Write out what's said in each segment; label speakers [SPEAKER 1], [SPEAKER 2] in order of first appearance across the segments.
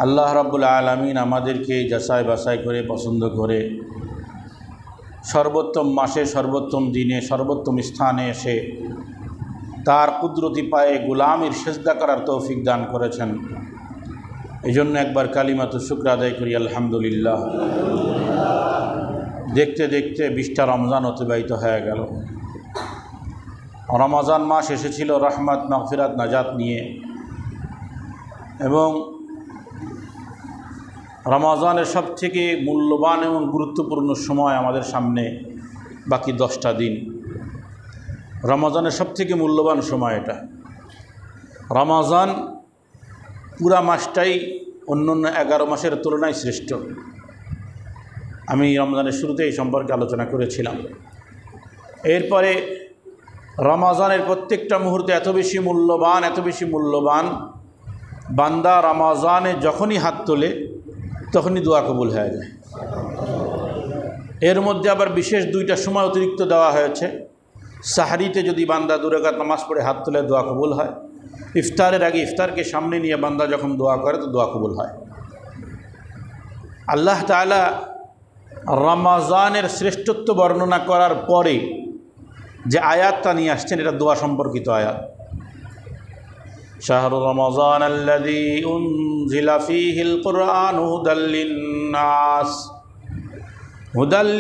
[SPEAKER 1] আল্লাহ রাব্বুল আলামিন আমাদেরকে যাচাই বাছাই করে পছন্দ করে সর্বোত্তম মাসে সর্বোত্তম দিনে সর্বোত্তম স্থানে এসে তার কুদরতি পায়ে গোলামের সেজদা করার তৌফিক দান করেছেন। এই জন্য একবার কালিমাতু শুকর আদায় করি আলহামদুলিল্লাহ। দেখতে দেখতে 20টা রমজান অতিবাহিত হয়ে গেল। রমজান মাস এসেছিল রহমত, মাগফিরাত, নাজাত নিয়ে, এবং রমজানের সবথেকে মূল্যবান এবং গুরুত্বপূর্ণ সময় আমাদের সামনে বাকি 10টা দিন। রমজানের সবথেকে মূল্যবান সময় এটা। রমজান পুরা মাসটাই অন্য 11 মাসের তুলনায় শ্রেষ্ঠ। আমি রমজানের শুরুতে এই সম্পর্কে আলোচনা করেছিলাম। এরপরে রমজানের প্রত্যেকটা মুহূর্তে এত বেশি মূল্যবান, বান্দা রমজানে যখনই হাত তোলে তখনই দোয়া কবুল হয়ে যায়। এর মধ্যে আবার বিশেষ 2টা সময় অতিরিক্ত দেওয়া হয়েছে। সাহারিতে যদি বান্দা 2 রাকাত নামাজ পড়ে হাত তোলে দোয়া কবুল হয়। ইফতারের আগে, ইফতারকে সামনে নিয়ে বান্দা যখন দোয়া করে তো দোয়া কবুল হয়। আল্লাহ তাআলা রমজানের শ্রেষ্ঠত্ব বর্ণনা করার পরে যে আয়াতটা নিয়ে আসছেন এটা দোয়া সম্পর্কিত আয়াত। শাহরু রমজান আল্লাযী উনজিলা ফীহিল কুরআনু হুদাল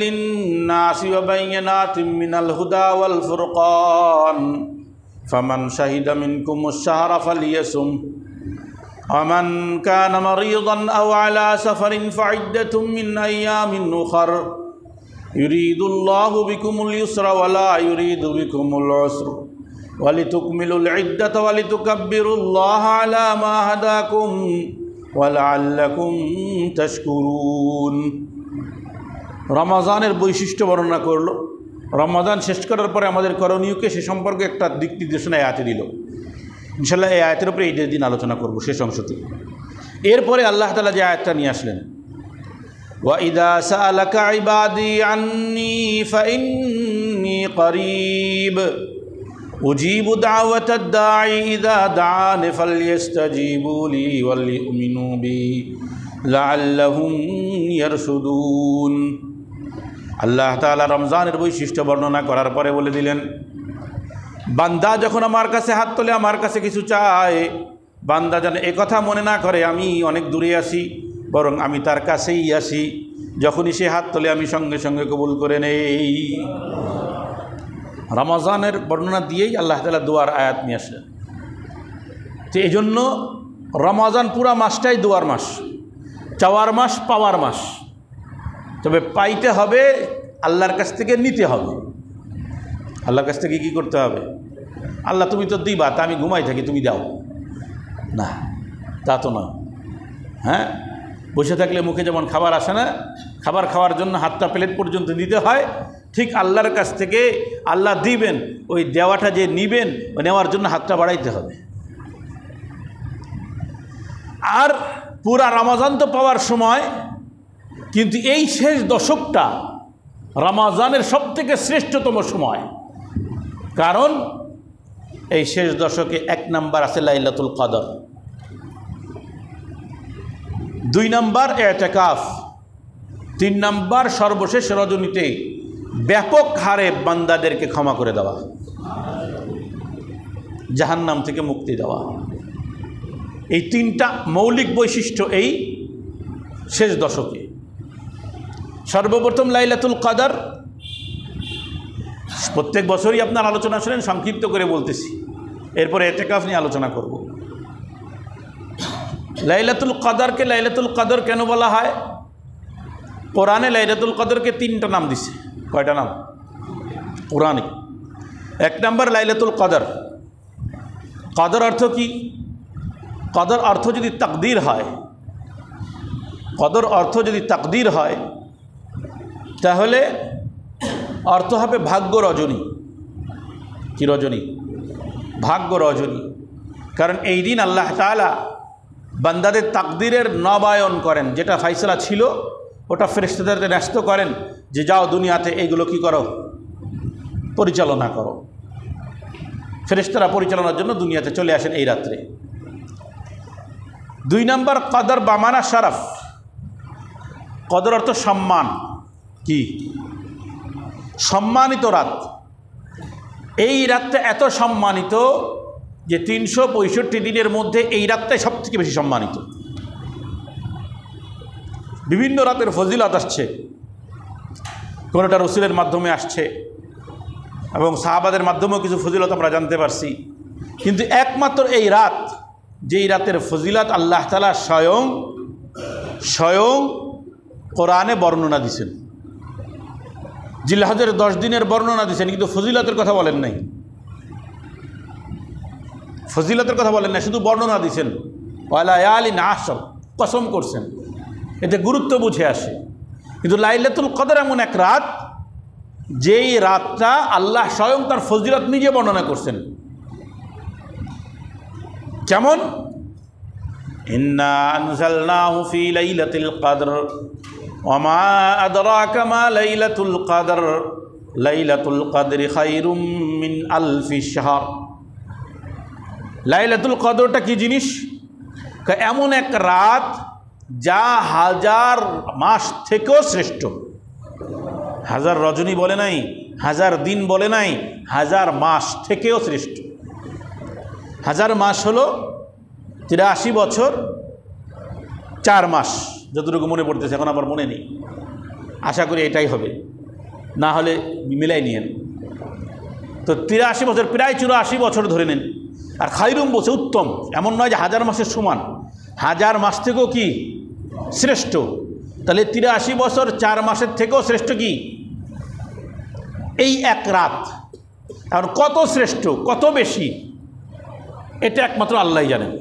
[SPEAKER 1] লিন্নাস ওয়া বায়িনাতিন মিনাল হুদা ওয়াল ফুরকান ফামান শাহিদা মিনকুমুশ শাহরা ফালিয়াসুম ومن كان مريضا أو على سفر فعدة من أيام أخر يريد الله بكم اليسر ولا يريد بكم العسر ولتكملوا العدة ولتكبروا الله على ما هداكم ولعلكم تشكرون। রমজানের বৈশিষ্ট্য বর্ণনা করলো। রমজান শেষ করার পরে আমাদের করণীয়কে সে সম্পর্কে একটা দিক নির্দেশনা আয়াতে দিল। ইনশাআল্লাহ এই আয়াতের উপরে ঈদের দিন আলোচনা করব শেষ অংশতে। এরপরে আল্লাহ তাআলা যে আয়াতটা নিয়ে আসলেন, ওয়াইদা সাআলাকা ইবাদি আন্নী ফাইন্নী করিব উজিবু দাওয়াতাদ দাঈ ইযা দাআন ফালইস্তাজিবু লি ওয়ালিউমিনু বি লাআল্লাহুম ইয়ারশুদুন। আল্লাহ তাআলা রমজানের বৈশিষ্ট্য বর্ণনা করার পরে বলে দিলেন, বান্দা যখন আমার কাছে হাত তোলে, আমার কাছে কিছু চায়, বান্দা যেন একথা মনে না করে আমি অনেক দূরে আসি, বরং আমি তার কাছেই আসি। যখনই সে হাত তোলে আমি সঙ্গে সঙ্গে কবুল করে নেই। রমজানের বর্ণনা দিয়েই আল্লাহ তাআলা দোয়ার আয়াত নিয়ে আসলেন। তো এই জন্য রমজান পুরা মাসটাই দোয়ার মাস, চাওয়ার মাস, পাওয়ার মাস। তবে পাইতে হবে আল্লাহর কাছ থেকে, নিতে হবে আল্লাহর কাছ থেকে। কী করতে হবে? আল্লাহ তুমি তো দিবা, তা আমি ঘুমাই থাকি, তুমি দাও না, তা তো নয়। হ্যাঁ, বসে থাকলে মুখে যেমন খাবার আসে না, খাবার খাওয়ার জন্য হাতটা প্লেট পর্যন্ত দিতে হয়, ঠিক আল্লাহর কাছ থেকে আল্লাহ দিবেন, ওই দেওয়াটা যে নিবেন, ওই নেওয়ার জন্য হাতটা বাড়াইতে হবে। আর পুরা রমজান তো পাওয়ার সময়, কিন্তু এই শেষ দশকটা রমজানের সবথেকে শ্রেষ্ঠতম সময়। কারণ এই শেষ দশকে 1 নাম্বার আছে লাইলাতুল কদর, 2 নাম্বার ইতিকাফ, 3 নাম্বার সর্বশেষ রজনীতে ব্যাপক হারে বান্দাদেরকে ক্ষমা করে দেওয়া, জাহান্নাম থেকে মুক্তি দেওয়া। এই 3টা মৌলিক বৈশিষ্ট্য এই শেষ দশকে। সর্বপ্রথম লাইলাতুল কদর, প্রত্যেক বছরই আপনার আলোচনা শুনেন, সংক্ষিপ্ত করে বলতেছি, এরপরে ইতিকাফ নিয়ে আলোচনা করব। লাইলাতুল কদরকে লাইলাতুল কদর কেন বলা হয়? কোরআনে লাইলাতুল কদরকে 3টা নাম দিছে। কয়টা নাম কোরআনে? 1 নাম্বার লাইলাতুল কদর। কদর অর্থ কি? কদর অর্থ যদি তাকদীর হয়, কদর অর্থ যদি তাকদীর হয় তাহলে অর্থ হবে ভাগ্য রজনী। কি রজনী? ভাগ্য রজনী। কারণ এই দিন আল্লাহ তাআলা বান্দাদের তাকদীরের নবায়ন করেন, যেটা ফাইসলা ছিল ওটা ফেরেশতাদের ন্যস্ত করেন যে যাও দুনিয়াতে এইগুলো কি করো, পরিচালনা করো। ফেরেশতারা পরিচালনার জন্য দুনিয়াতে চলে আসেন এই রাত্রে। 2 নম্বর কদর বামানা শরফ। কদর অর্থ সম্মান, কি সম্মানিত রাত। এই রাতটা এত সম্মানিত যে 365 দিনের মধ্যে এই রাতটাই সবথেকে বেশি সম্মানিত। বিভিন্ন রাতের ফজিলত আসছে, কোনোটা রসুলের মাধ্যমে আসছে এবং সাহাবাদের মাধ্যমেও কিছু ফজিলত আমরা জানতে পারছি, কিন্তু একমাত্র এই রাত, যেই রাতের ফজিলত আল্লাহ তাআলা স্বয়ং কোরআনে বর্ণনা দিয়েছেন। জিলহজের 10 দিনের বর্ণনা দিয়েছেন, কিন্তু ফজিলতের কথা বলেন নাই। ফজিলতের কথা বলেন না, শুধু বর্ণনা দিয়েছেন। ওয়ালায়ালিন আশর, কসম করছেন, এতে গুরুত্ব বুঝে আসে। কিন্তু লাইলাতুল কদর এমন এক রাত, যেই রাতটা আল্লাহ স্বয়ং তার ফজিলত নিজে বর্ণনা করছেন। কেমন? ইন্না আনজালনাহু ফি লাইলাতিল কদর ওয়া মা আদরাকা মা লাইলাতুল কদর লাইলাতুল কদরি খায়রুম মিন আলফি শাহর। লাইলাতুল কদরটা কি জিনিস? এমন এক রাত যা 1000 মাস থেকেও শ্রেষ্ঠ। 1000 রজনী বলে নাই, 1000 দিন বলে নাই, 1000 মাস থেকেও শ্রেষ্ঠ। 1000 মাস হলো 83 বছর 4 মাস, যতটুকু মনে পড়তেছে, এখন আবার মনে নেই। আশা করি এটাই হবে, না হলে মিলাই নিয়েন। তো 83 বছর, প্রায় 84 বছর ধরে নেন। আর খায়রুম বলছে উত্তম, এমন নয় যে 1000 মাসের সমান, 1000 মাস থেকেও কি শ্রেষ্ঠ। তাহলে 83 বছর 4 মাসের থেকেও শ্রেষ্ঠ কি এই এক রাত। এখন কত শ্রেষ্ঠ, কত বেশি, এটা একমাত্র আল্লাহই জানেন।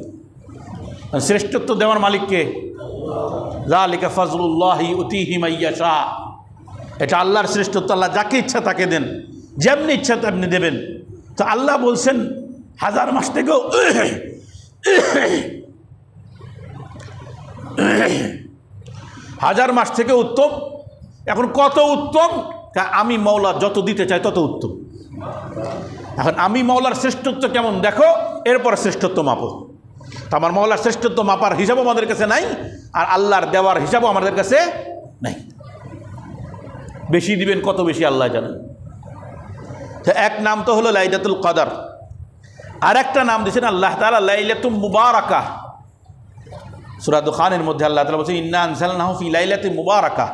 [SPEAKER 1] শ্রেষ্ঠত্ব দেওয়ার মালিককে, যালিকা ফাজলুল্লাহি ইউতিহি মান ইয়াশা। এটা আল্লাহর শ্রেষ্ঠত্ব, আল্লাহ যাকে ইচ্ছা তাকে দেন, যেমনি ইচ্ছা তেমনি দেবেন। তো আল্লাহ বলছেন 1000 মাস থেকেও 1000 মাস থেকে উত্তম। এখন কত উত্তম? আমি মওলা যত দিতে চাই তত উত্তম। এখন আমি মওলার শ্রেষ্ঠত্ব কেমন দেখো, এরপর শ্রেষ্ঠত্ব মাপো। তো আমার মওলার শ্রেষ্ঠত্ব মাপার হিসাবও আমাদের কাছে নাই, আর আল্লাহর দেওয়ার হিসাবও আমাদের কাছে নাই। বেশি দিবেন কত বেশি আল্লাহ জানেন। তো এক নাম তো হলো লাইলাতুল কদর, আর একটা নাম দিয়েছেন আল্লাহ তাআলা লাইলাতুম মুবারাকা। সূরা দুখানের মধ্যে আল্লাহ তাআলা বলেছেন ইন্না আনজালনাহু ফি লাইলাতিন মুবারাকা।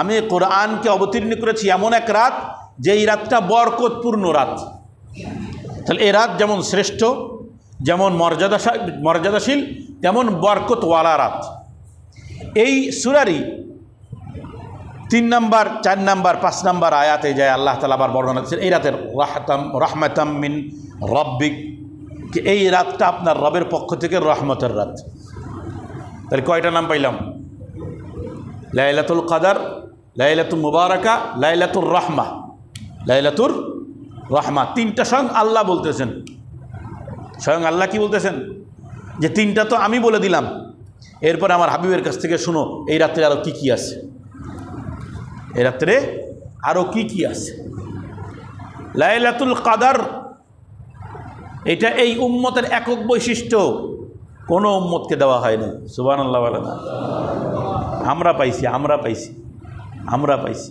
[SPEAKER 1] আমি কোরআনকে অবতীর্ণ করেছি এমন এক রাত, যেই রাতটা বরকতপূর্ণ রাত। তাহলে এই রাত যেমন শ্রেষ্ঠ, যেমন মর্যাদাশীল, তেমন বরকতওয়ালা রাত। এই সূরারই 3 নম্বর, 4 নম্বর, 5 নম্বর আয়াতে যায় আল্লাহ তাআলা আবার বর্ণনা দিচ্ছেন এই রাতের রাহমাতাম মিন রব্বিক, এই রাতটা আপনার রবের পক্ষ থেকে রহমতের রাত। তাহলে কয়টা নাম পাইলাম? লাইলাতুল কদর, লাইলাতুল মুবারাকা, লাইলাতুর রহমা, লাইলাতুর রহমা। 3টা স্বয়ং আল্লাহ বলতেছেন। স্বয়ং আল্লাহ কি বলতেছেন? যে 3টা তো আমি বলে দিলাম, এরপরে আমার হাবিবের কাছ থেকে শুনো এই রাত্রে আরও কি কি আছে, এই রাত্রে আরও কি কি আছে। লাইলাতুল কদর এটা এই উম্মতের একক বৈশিষ্ট্য, কোনো উম্মতকে দেওয়া হয়নি। সুবহানাল্লাহ বলেন। আমরা পাইছি, আমরা পাইছি, আমরা পাইছি,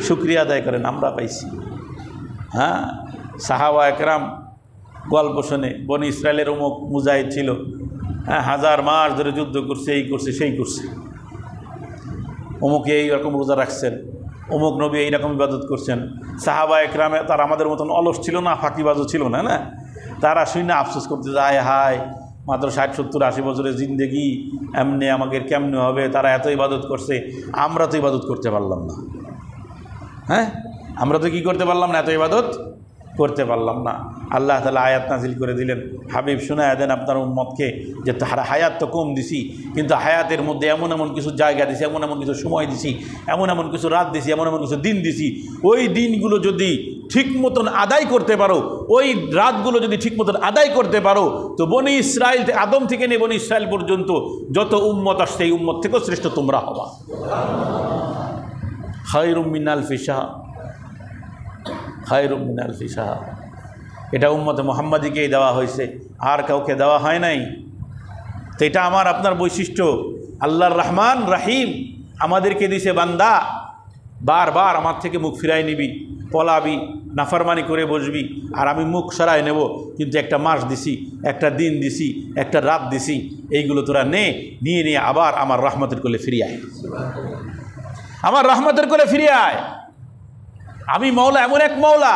[SPEAKER 1] শুকরিয়া আদায় করেন, আমরা পাইছি। হ্যাঁ, সাহাবা একরাম গল্প শুনে, বনি ইসরায়েলের অমুক মুজাহিদ ছিল, হ্যাঁ 1000 মাস ধরে যুদ্ধ করছে, এই করছে সেই করছে, অমুকে এইরকম রোজা রাখছেন, অমুক নবী এইরকম ইবাদত করছেন। সাহাবা একরামে তার আমাদের মতন অলস ছিল না, ফাঁকিবাজও ছিল না, না তারা শুনে আফসোস করতে যায়, হায় মাত্র 60, 70, 80 বছরের জিন্দেগি এমনি আমাদের কেমনে হবে, তারা এত ইবাদত করছে, আমরা তো ইবাদত করতে পারলাম না। হ্যাঁ, আমরা তো কি করতে পারলাম না, এত ইবাদত করতে পারলাম না। আল্লাহ তাআলা আয়াত নাজিল করে দিলেন, হাবিব শোনায় দেন আপনার উম্মতকে যে হায়াত তো কম দিছি, কিন্তু হায়াতের মধ্যে এমন এমন কিছু জায়গা দিছি, এমন এমন কিছু সময় দিছি, এমন এমন কিছু রাত দিছি, এমন এমন কিছু দিন দিছি, ওই দিনগুলো যদি ঠিক মতন আদায় করতে পারো, ওই রাতগুলো যদি ঠিক মতন আদায় করতে পারো, তো বনি ইসরাইল, আদম থেকে নিয়ে বনি ইসরাইল পর্যন্ত যত উম্মত আসছে, এই উম্মত থেকেও শ্রেষ্ঠ তোমরা হবা। খায়রুম মিন আলফি শাহর, খায়রুম মিন আলফি শাহর। এটা উম্মতে মুহাম্মাদিকেই দেওয়া হয়েছে, আর কাউকে দেওয়া হয় নাই। তো এটা আমার আপনার বৈশিষ্ট্য। আল্লাহর রহমান রাহিম আমাদেরকে দিছে, বান্দা বারবার আমার থেকে মুখ ফিরাই নিবি, পলাবি, নাফরমানি করে বসবি, আর আমি মুখ সরাই নেব, কিন্তু একটা মাস দিছি, একটা দিন দিছি, একটা রাত দিছি, এইগুলো তোরা নিয়ে আবার আমার রহমতের কোলে ফিরিয়ে আয়, আমার রহমতের কোলে ফিরিয়ে আয়। আমি মওলা, এমন এক মওলা,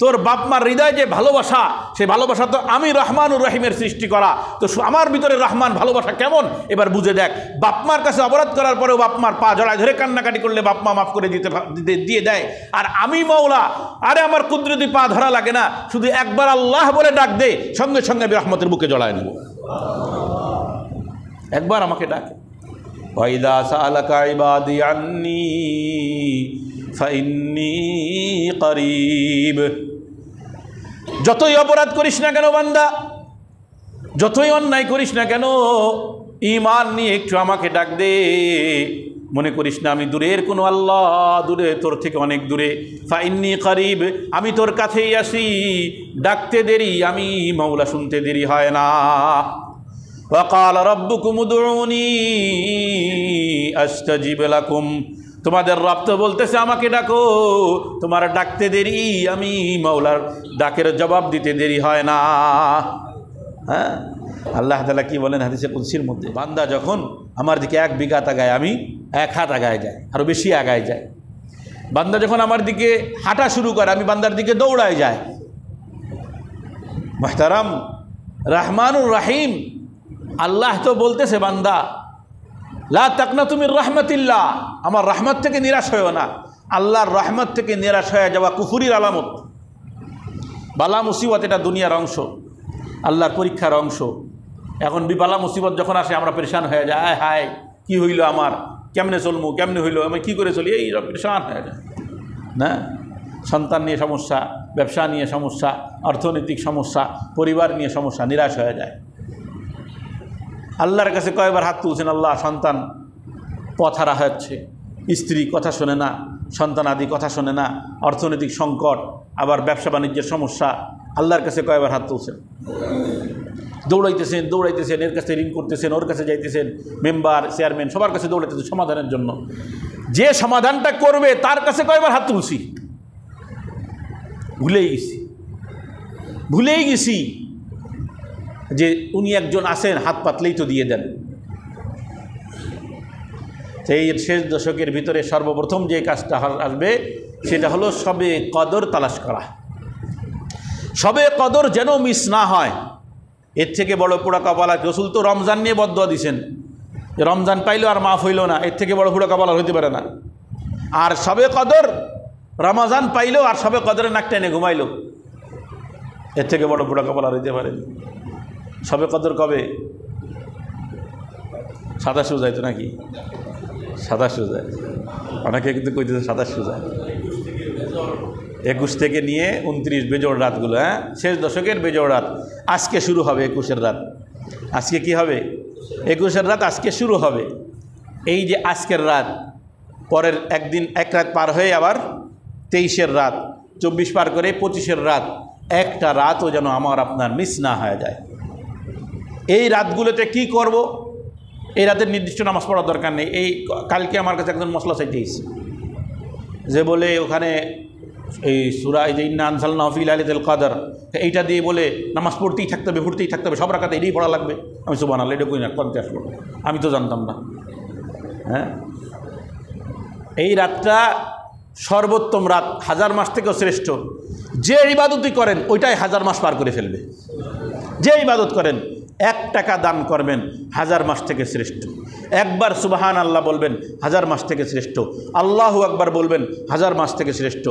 [SPEAKER 1] তোর বাপ মার হৃদয় যে ভালোবাসা, সেই ভালোবাসা তো আমি রহমানুর রহিমের সৃষ্টি করা, তো আমার ভিতরে রহমান ভালোবাসা কেমন এবার বুঝে দেখ। বাপ মার কাছে অপরাধ করার পরেও বাপ মার পা জড়ায় ধরে কান্নাকাটি করলে বাপ মা মাফ করে দিয়ে দেয়। আর আমি মওলা, আরে আমার কুদরতি পা ধরা লাগে না, শুধু একবার আল্লাহ বলে ডাক দে, সঙ্গে সঙ্গে আমি রহমতের বুকে জড়ায় নেব। একবার আমাকে ডাকে, ওয়াইদা সাআলাকা ইবাদি আন্নী ফাইন্নী করিব। যতই অপরাধ করিস না কেন বান্দা, যতই অন্যায় করিস না কেন, ঈমান নিয়ে একটু আমাকে ডাক দে। মনে করিস না আমি দূরের কোনো আল্লাহ, দূরে, তোর থেকে অনেক দূরে। ফাইন্নী করিব, আমি তোর কাছেই আসি, ডাকতে দেরি আমি মওলা, শুনতে দেরি হয় না। ওয়াকাল রাব্বুকুম উদউনি আস্তাজিব লাকুম, তোমাদের রব তো বলতেছে আমাকে ডাকো, তোমার ডাকতে দেরি, আমি মওলার ডাকের জবাব দিতে দেরি হয় না। হ্যাঁ, আল্লাহ তাআলা কি বলেন হাদিসে কুদসির মধ্যে, বান্দা যখন আমার দিকে 1 বিঘা আগায়, আমি 1 হাত আগায় যাই, আরও বেশি আগায় যায়। বান্দা যখন আমার দিকে হাঁটা শুরু করে, আমি বান্দার দিকে দৌড়ায় যাই। মুহতারাম, রহমানুর রাহিম আল্লাহ তো বলতেছে, বান্দা লা তাকনাতু মির রাহমাতিল্লাহ, আমার রহমত থেকে নিরাশ হয়েও না। আল্লাহর রহমত থেকে নিরাশ হয়ে যাওয়া কুফরির আলামত। বালা মুসিবত এটা দুনিয়ার অংশ, আল্লাহর পরীক্ষার অংশ। এখন বালা মুসিবত যখন আসে আমরা পেরেশান হয়ে যায়, আয় হায় কি হইল আমার, কেমনে চলবো, কেমনে হইল, আমি কী করে চলি, এই পেরেশান হয়ে যায় না। সন্তান নিয়ে সমস্যা, ব্যবসা নিয়ে সমস্যা, অর্থনৈতিক সমস্যা, পরিবার নিয়ে সমস্যা, নিরাশ হয়ে যায়। আল্লাহর কাছে কয়েকবার হাত তুলছেন, আল্লাহ সন্তান পথহারা হচ্ছে, স্ত্রী কথা শোনে না, সন্তান আদি কথা শোনে না, অর্থনৈতিক সংকট, আবার ব্যবসা বাণিজ্যের সমস্যা। আল্লাহর কাছে কয়েকবার হাত তুলছেন, দৌড়াইতেছেন, এর কাছে ঋণ করতেছেন, ওর কাছে যাইতেছেন, মেম্বার চেয়ারম্যান সবার কাছে দৌড়াইতেছেন সমাধানের জন্য। যে সমাধানটা করবে তার কাছে কয়েকবার হাত তুলছি, ভুলেই গেছি যে উনি একজন আছেন, হাত পাতলেই তো দিয়ে দেন। এই শেষ দশকের ভিতরে সর্বপ্রথম যে কাজটা আসবে সেটা হলো শবে কদর তালাশ করা। শবে কদর যেন মিস না হয়, এর থেকে বড় পোড়া কপাল। রসুল তো রমজান নিয়ে বদদোয়া দিছেন, রমজান পাইলো আর মাফ হইল না, এর থেকে বড় পোড়া কপাল হইতে পারে না। আর শবে কদর রমজান পাইলো আর শবে কদরে নাক টেনে ঘুমাইলো, এর থেকে বড় পোড়া কপাল আর হইতে পারে। শবে কদর কবে? 27 যায় তো নাকি? 27 যায়, অনেকে কিন্তু কইতেছে 27 যায়। 21 থেকে নিয়ে 29 বেজোড় রাতগুলো, হ্যাঁ, শেষ দশকের বেজোড় রাত আজকে শুরু হবে। 21-এর রাত আজকে কি হবে? 21-এর রাত আজকে শুরু হবে। এই যে আজকের রাত, পরের একদিন, এক রাত পার হয়ে আবার 23-এর রাত, 24 পার করে 25-এর রাত, একটা রাতও যেন আমার আপনার মিস না হয়ে যায়। এই রাতগুলোতে কি করব? এই রাতের নির্দিষ্ট নামাজ পড়ার দরকার নেই। এই কালকে আমার কাছে একজন মশলা চাইতেছে, যে বলে ওখানে এই সূরা এই যে ইন্না আনজালনাহু ফি লাইলাতুল কদর, এইটা দিয়ে বলে নামাজ পড়তেই থাকতে হবে, সব রাকাতে এটাই পড়া লাগবে। আমি সুবহানাল্লাহ, এটা কই না, কোনটা আসলো, আমি তো জানতাম না। হ্যাঁ, এই রাতটা সর্বোত্তম রাত, 1000 মাস থেকেও শ্রেষ্ঠ। যে ইবাদতই করেন ওইটাই 1000 মাস পার করে ফেলবে। যে ইবাদত করেন, 1 টাকা দান করবেন, 1000 মাস থেকে শ্রেষ্ঠ। একবার সুবহান আল্লাহ বলবেন, 1000 মাস থেকে শ্রেষ্ঠ। আল্লাহু আকবার বলবেন, 1000 মাস থেকে শ্রেষ্ঠ।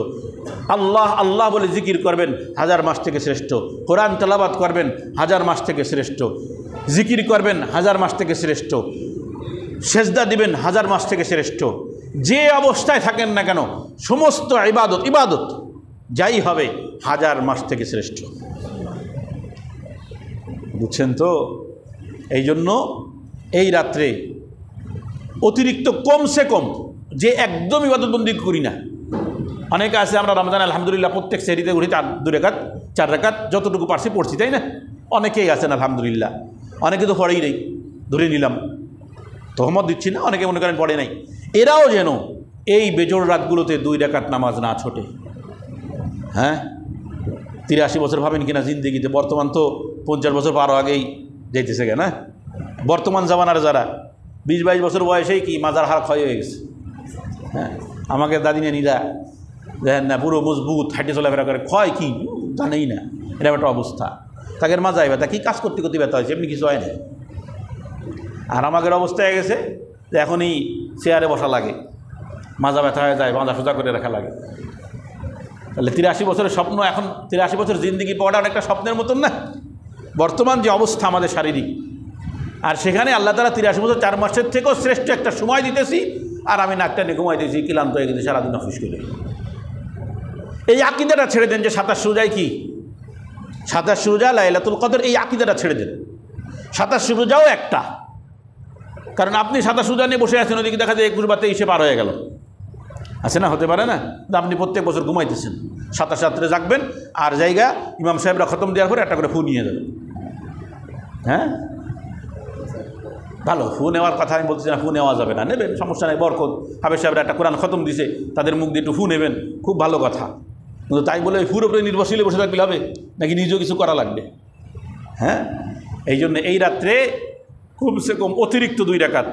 [SPEAKER 1] আল্লাহ আল্লাহ বলে জিকির করবেন, 1000 মাস থেকে শ্রেষ্ঠ। কোরআন তেলাওয়াত করবেন, 1000 মাস থেকে শ্রেষ্ঠ। জিকির করবেন, 1000 মাস থেকে শ্রেষ্ঠ। সেজদা দিবেন, 1000 মাস থেকে শ্রেষ্ঠ। যে অবস্থায় থাকেন না কেন, সমস্ত ইবাদত যাই হবে 1000 মাস থেকে শ্রেষ্ঠ। বুঝছেন তো? এই জন্য এই রাত্রে অতিরিক্ত কমসে কম, যে একদম ইবাদতবন্দি করি না, অনেকে আছে আমরা রমজান আলহামদুলিল্লাহ প্রত্যেক সেহরিতে উঠি 2 রাকাত 4 রাকাত যতটুকু পারছি পড়ছি, তাই না? অনেকেই আছেন আলহামদুলিল্লাহ, অনেকে তো পড়েই নেই। ধরে নিলাম, তহমত দিচ্ছি না, অনেকে মনে করেন পড়ে নাই, এরাও যেন এই বেজোড় রাতগুলোতে 2 রাকাত নামাজ না ছোটে। হ্যাঁ, 83 বছর ভাবেন কিনা জিন্দিগিতে, বর্তমান তো 50 বছর পার আগেই যাইতেছে কেন। বর্তমান জামানার যারা 20-22 বছর বয়সেই কি মাজার হার ক্ষয় হয়ে গেছে। হ্যাঁ, আমাকে দাদিনে নিরা দেখেন না, পুরো মজবুত হাঁটে চলাফেরা করে, ক্ষয় কি জানেই না, এটা একটা অবস্থা। তাদের মাজায় ব্যথা, কী কাজ করতে করতে ব্যথা হয়েছে, এমনি কিছু হয় না। আর আমাদের অবস্থা হয়ে গেছে যে এখনই চেয়ারে বসা লাগে, মাজা ব্যথা হয়ে যায়, মাজা সোজা করে রাখা লাগে। তাহলে 83 বছরের স্বপ্ন, এখন 83 বছর জিন্দিগি পাওয়াটা অনেকটা স্বপ্নের মতন না। বর্তমান যে অবস্থা আমাদের শারীরিক, আর সেখানে আল্লাহ তাআলা 83 বছর 4 মাসের থেকেও শ্রেষ্ঠ একটা সময় দিতেছি, আর আমি নাকটা নিয়ে ঘুমাইতেছি, ক্লান্ত হয়ে গেছি সারাদিন অফিস করে। এই আকিদাটা ছেড়ে দেন যে 27 রোজায় কি 27 রোজা লাইলাতুল কদর, এই আকিদাটা ছেড়ে দেন। 27 রোজাও একটা, কারণ আপনি 27 রোজা নিয়ে বসে আছেন, ওদিকে দেখা যায় 21 বা 23 পার হয়ে গেল, আছে না, হতে পারে না। আপনি প্রত্যেক বছর ঘুমাইতেছেন, 27 রাত্রে জাগবেন, আর জায়গা ইমাম সাহেবরা খতম দেওয়ার পরে একটা করে ফু নিয়ে যাবেন। হ্যাঁ, ভালো, ফু নেওয়ার কথা আমি বলছি না, ফু নেওয়া যাবে না, নেবেন, সমস্যা নেই, বরকত। হাফেজ সাহেবরা একটা কোরআন খতম দিছে, তাদের মুখ দিয়ে একটু ফু নেবেন, খুব ভালো কথা। কিন্তু তাই বলে ফুর উপরে নির্ভরশীলে বসে থাকলে হবে নাকি, নিজেও কিছু করা লাগবে। হ্যাঁ, এই জন্য এই রাত্রে কমসে কম অতিরিক্ত 2 রাকাত,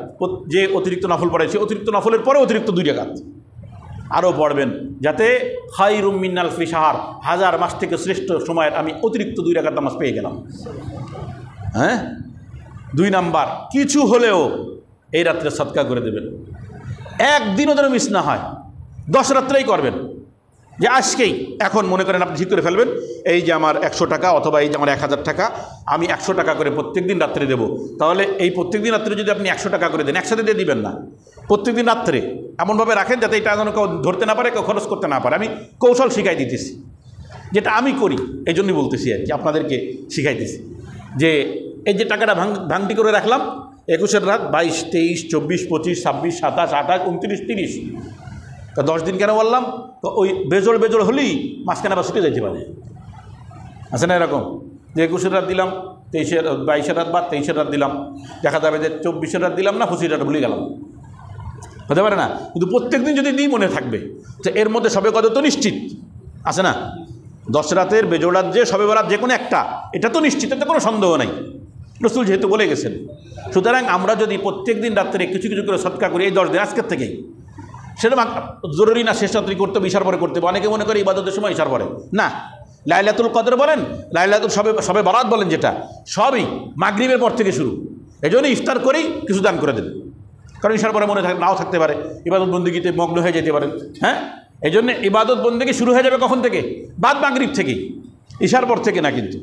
[SPEAKER 1] যে অতিরিক্ত নফল পড়েছে অতিরিক্ত নফলের পরে অতিরিক্ত 2 রাকাত আরও পড়বেন, যাতে খায়রুম মিন আলফি শাহর, 1000 মাস থেকে শ্রেষ্ঠ সময়ের আমি অতিরিক্ত 2 রাকাত নামাজ পেয়ে গেলাম। হ্যাঁ, 2 নাম্বার, কিছু হলেও এই রাত্রে সদকা করে দেবেন, একদিনও যেন মিস না হয়। 10 রাত্রেই করবেন, যে আজকেই এখন মনে করেন আপনি ঠিক করে ফেলবেন, এই যে আমার 100 টাকা অথবা এই যে আমার 1000 টাকা, আমি 100 টাকা করে প্রত্যেক দিন রাত্রে দেবো। তাহলে এই প্রত্যেক দিন রাত্রে যদি আপনি 100 টাকা করে দেন, একসাথে দিয়ে দিবেন না, প্রত্যেক দিন রাত্রে এমনভাবে রাখেন যাতে এটা যেন কেউ ধরতে না পারে, কেউ খরচ করতে না পারে। আমি কৌশল শিখাই দিতেছি, যেটা আমি করি, এই জন্যই বলতেছি আর কি, আপনাদেরকে শিখাইতেছি। যে এই যে টাকাটা ভাঙটি করে রাখলাম, 21 রাত, 22, 23, 24, 25, 26, 27, 28, 29, 30, তা 10 দিন কেন বললাম? তো ওই বেজোড় হলেই মাঝখানে আবার ছুটে যাইতে পারে, আছে না এরকম, যে 21 রাত দিলাম, 22 রাত বা 23 রাত দিলাম, দেখা যাবে যে 24 রাত দিলাম না, 25 রাত ভুলে গেলাম, হতে পারে না। কিন্তু প্রত্যেক দিন যদি দিই মনে থাকবে, তো এর মধ্যে সবে কদর তো নিশ্চিত, আছে না। 10 রাতের বেজোড় রাত যে সবে বরাত যে কোনো একটা, এটা তো নিশ্চিত, এতে কোনো সন্দেহ নাই, রাসূল যেহেতু বলে গেছেন। সুতরাং আমরা যদি প্রত্যেক দিন রাত্রে কিছু কিছু করে সদকা করি, এই 10 দিন আজকের থেকেই, সেটা জরুরি না শেষ রাত্রি করতে হবে, ইশার পরে করতে হবে। অনেকে মনে করে ইবাদতের সময় ইশার পরে না, লাইলাতুল কদর বলেন, লাইলাতুল সবে বরাত বলেন, যেটা সবই মাগরিবের পর থেকে শুরু। এই জন্য ইফতার করেই কিছু দান করে দেন, কারণ ইশার পরে মনে নাও থাকতে পারে, ইবাদত বন্দেগীতে মগ্ন হয়ে যেতে পারেন। হ্যাঁ, এই জন্য ইবাদত বন্দেগী শুরু হয়ে যাবে কখন থেকে? বাদ মাগরিব থেকেই, ইশার পর থেকে না। কিন্তু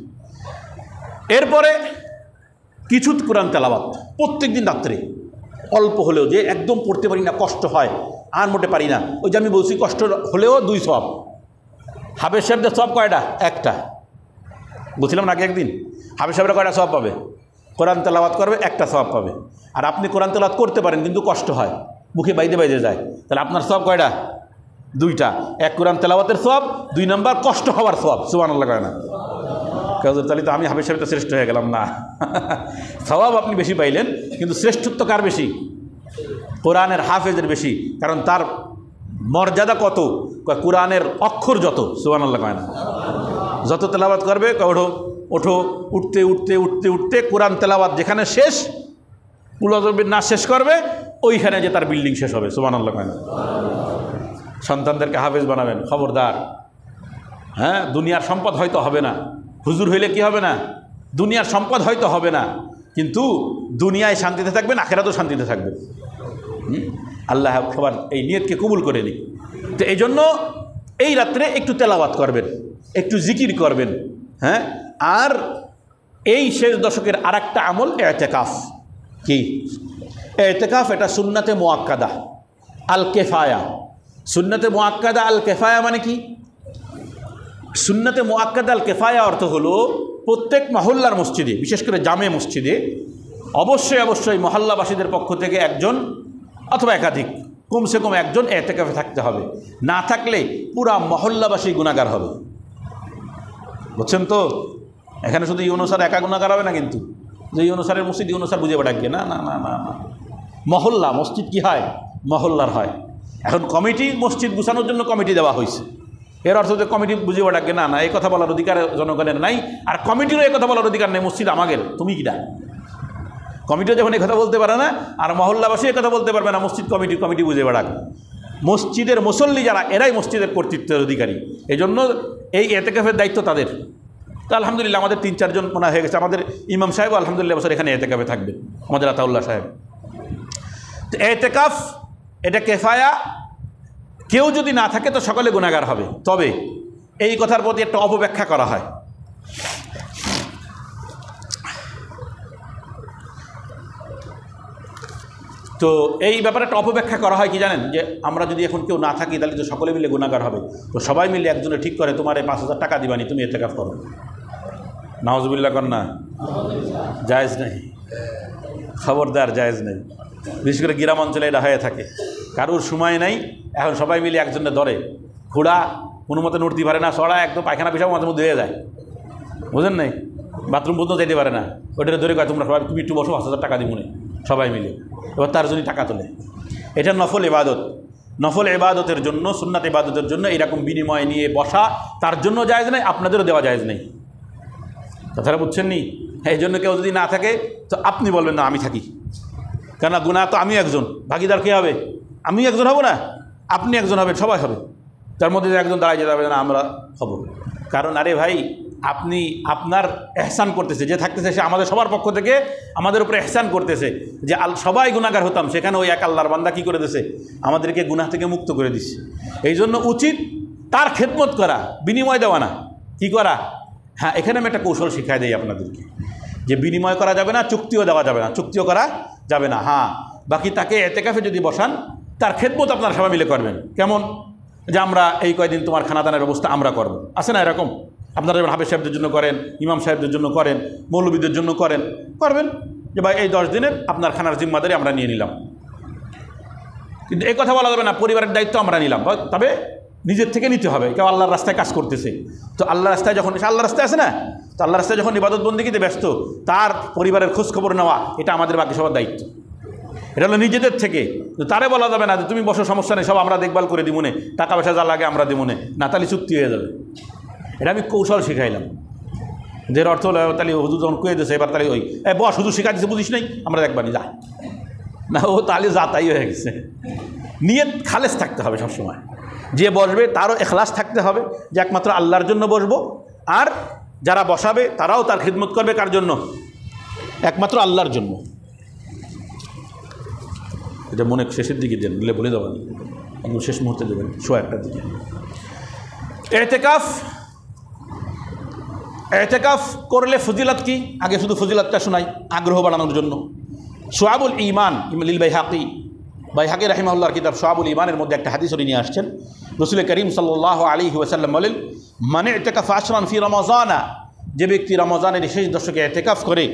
[SPEAKER 1] এরপরে কিছু কোরআন তেলাওয়াত প্রত্যেক দিন রাত্রে, অল্প হলেও, যে একদম পড়তে পারি না, কষ্ট হয়, আর মোটে পারি না, ওই যে আমি বলছি কষ্ট হলেও 2 সওয়াব। হাফেজ সাহেবদের সওয়াব কয়টা? একটা। বলছিলাম নাকি একদিন, হাফেজ সাহেবরা কয়টা সওয়াব পাবে? কোরআন তেলাওয়াত করবে, একটা সওয়াব পাবে। আর আপনি কোরআন তেলাওয়াত করতে পারেন কিন্তু কষ্ট হয়, মুখে বাইদে যায়, তাহলে আপনার সওয়াব কয়টা? 2টা। 1 কোরআন তেলাওয়াতের সওয়াব, 2 নাম্বার কষ্ট হওয়ার সওয়াব। সুবহানাল্লাহ কয় না? তাহলে তো আমি হাফেজ সাহেব তো শ্রেষ্ঠ হয়ে গেলাম না। সওয়াব আপনি বেশি পাইলেন, কিন্তু শ্রেষ্ঠত্ব কার বেশি? কোরআনের হাফেজের বেশি, কারণ তার মর্যাদা কত? কোরআনের অক্ষর যত। সুবহানাল্লাহ কয় না? যত তেলাওয়াত করবে, ওঠো, উঠতে কোরআন তেলাওয়াত যেখানে শেষ, কুলজবির না শেষ করবে, ওইখানে যে তার বিল্ডিং শেষ হবে। সুবহানাল্লাহ কয় না? সন্তানদেরকে হাফেজ বানাবেন, খবরদার। হ্যাঁ, দুনিয়ার সম্পদ হয়তো হবে না, হুজুর হইলে কি হবে না, দুনিয়ার সম্পদ হয়তো হবে না, কিন্তু দুনিয়ায় শান্তিতে থাকবেন, আখিরাতেও শান্তিতে থাকবেন। আল্লাহ সবার এই নিয়তকে কবুল করে নিই। তো এই জন্য এই রাত্রে একটু তেলাওয়াত করবেন, একটু জিকির করবেন। হ্যাঁ, আর এই শেষ দশকের আরেকটা আমল ইতিকাফ। কি ইতিকাফ? এটা সুন্নাতে মুআক্কাদা আল কিফায়া। সুন্নাতে মুআক্কাদা আল কিফায়া মানে কি? সুন্নাতে মুআক্কাদা আল কিফায়া অর্থ হলো, প্রত্যেক মহল্লার মসজিদে, বিশেষ করে জামে মসজিদে, অবশ্যই মহল্লাবাসীদের পক্ষ থেকে একজন অথবা একাধিক, কমসে কম একজন ইতিকাফে থাকতে হবে। না থাকলে পুরা মহল্লাবাসী গুনাহগার হবে। বুঝছেন তো? এখানে শুধু ইউনুস আর একা গুনাহগার হবে না, কিন্তু যে অনুসারের মসজিদ অনুসার বুঝে ডাকবে না না না না না, মহল্লা মসজিদ কি হয়, মহল্লার হয়। এখন কমিটি মসজিদ গুছানোর জন্য কমিটি দেওয়া হয়েছে, এর অর্থ যে কমিটি বুঝে ডাকবে না না, এই কথা বলার অধিকার জনগণের নাই, আর কমিটিরও এই কথা বলার অধিকার নেই মসজিদ আমাদের, তুমি কি ডাক। কমিটিও যখন এই কথা বলতে পারে না, আর মহল্লাবাসী এই কথা বলতে পারবে না মসজিদ কমিটি, কমিটি বুঝে বেড়াক। মসজিদের মুসল্লি যারা, এরাই মসজিদের কর্তৃত্বের অধিকারী, এই জন্য এই এতেকাফের দায়িত্ব তাদের। তো আলহামদুলিল্লাহ আমাদের 3-4 জন মনে হয়ে গেছে, আমাদের ইমাম সাহেব আলহামদুলিল্লাহ বছর এখানে এতেকাফে থাকবে, আমাদের আতাউল্লাহ সাহেব। তো এতেকাফ এটা কেফায়া, কেউ যদি না থাকে তো সকলে গুনাহগার হবে। তবে এই কথার প্রতি একটা অপব্যাখ্যা করা হয়। তো এই ব্যাপারে একটা অপব্যাখ্যা করা হয় কি জানেন, যে আমরা যদি এখন কেউ না থাকি তাহলে তো সকলে মিলে গুনাহগার হবে, তো সবাই মিলে একজনে ঠিক করে তোমার এই 5,000 টাকা দিবানি, তুমি এতেকাফ করো। নাউজুবিল্লাহ কর না, জায়েজ নেই, খবরদার জায়েজ নেই। বিশেষ করে গ্রাম অঞ্চলে এটা হয়ে থাকে, কারোর সময় নাই, এখন সবাই মিলে একজনে ধরে খুঁড়া, কোনো মতে নড়তে পারে না, সরা একদম পায়খানা পেশাব মাঝে মধ্যে হয়ে যায়, বুঝেন নাই, বাথরুম পর্যন্ত যেতে পারে না, ওইটা ধরে কয় তোমরা সবাই তুমি একটু বসো, 5,000 টাকা দিব না, সবাই মিলে। এবার তার জন্য টাকা তোলে। এটা নফল ইবাদত, নফল ইবাদতের জন্য, সুন্নাত ইবাদতের জন্য এরকম বিনিময় নিয়ে বসা তার জন্য জায়েজ নেই, আপনাদেরও দেওয়া জায়েজ নেই। কথাটা বুঝছেন নি? এই জন্য কেউ যদি না থাকে তো আপনি বলবেন না আমি থাকি, কেন গুনাহ তো আমি একজন, ভাগিদার কে হবে? আমি একজন হব না, আপনি একজন হবেন, সবাই হবে। তার মধ্যে একজন দাঁড়ায় যেতে হবে না, আমরা হব। কারণ আরে ভাই, আপনি আপনার এহসান করতেছে, যে থাকতেছে সে আমাদের সবার পক্ষ থেকে আমাদের উপরে এহসান করতেছে, যে সবাই গুনাহগার হতাম, সেখানে ওই এক আল্লাহর বান্দা কী করে দিয়েছে, আমাদেরকে গুনাহ থেকে মুক্ত করে দিচ্ছে। এই জন্য উচিত তার খেদমত করা, বিনিময় দেওয়া না। কি করা? হ্যাঁ, এখানে আমি একটা কৌশল শিখাই দিই আপনাদেরকে, যে বিনিময় করা যাবে না, চুক্তিও দেওয়া যাবে না, চুক্তিও করা যাবে না। হ্যাঁ, বাকি তাকে এতেকাফে যদি বসান, তার খেদমত আপনারা সবাই মিলে করবেন। কেমন? যে আমরা এই কয়দিন তোমার খানাদানের ব্যবস্থা আমরা করব, আছে না এরকম? আপনারা যেমন হাফেজ সাহেবদের জন্য করেন, ইমাম সাহেবদের জন্য করেন, মৌলবীদের জন্য করেন, করবেন যে ভাই এই 10 দিনের আপনার খানার জিম্মাদারি আমরা নিয়ে নিলাম। কিন্তু এই কথা বলা যাবে না পরিবারের দায়িত্ব আমরা নিলাম, তবে নিজের থেকে নিতে হবে। কেউ আল্লাহর রাস্তায় কাজ করতেছে, তো আল্লাহর রাস্তায় যখন আল্লাহর রাস্তায় আছে না, তো আল্লাহর রাস্তায় যখন ইবাদত বন্দেগীতে ব্যস্ত, তার পরিবারের খোঁজখবর নেওয়া এটা আমাদের বাকি সবার দায়িত্ব। এটা হলো নিজেদের থেকে। তো তারে বলা যাবে না যে তুমি বসো, সমস্যা নেই, সব আমরা দেখভাল করে দিব নে, টাকা পয়সা যা লাগে আমরা দিব না, তাহলে চুক্তি হয়ে যাবে। এটা আমি কৌশল শিখাইলাম, যে অর্থ হলো তাহলে হুজুর যখন কুয়ে দিয়েছে, এবার তাহলে ওই বস হুজুর শিখা দিচ্ছে বুঝিস নাই, আমরা দেখবানি যা না, ও তাহলে যা তাই হয়ে গেছে। নিয়ত খালেস থাকতে হবে সবসময়, যে বসবে তারও এখলাস থাকতে হবে যে একমাত্র আল্লাহর জন্য বসবো, আর যারা বসাবে তারাও তার খিদমত করবে কার জন্য? একমাত্র আল্লাহর জন্য। এটা মনে শেষের দিকে দেন, বলে বলে দেবেন, একদম শেষ মুহূর্তে দেবেন, 1:15টার দিকে। এতেকাফ করলে ফজিলত কি? আগে শুধু ফজিলতটা শোনাই আগ্রহ বাড়ানোর জন্য। শুআবুল ঈমান লিল বাইহাকি রাহিমাহুল্লাহর কিতাব শুআবুল ঈমানের মধ্যে একটা হাদিস নিয়ে আসছেন। রাসূল করিম সাল্লাল্লাহু আলাইহি ওয়াসাল্লাম বলেন, মান ইতাকাফা আশরান ফি রমাযানা, যে ব্যক্তি রমজানের শেষ দশকে ইতিকাফ করে,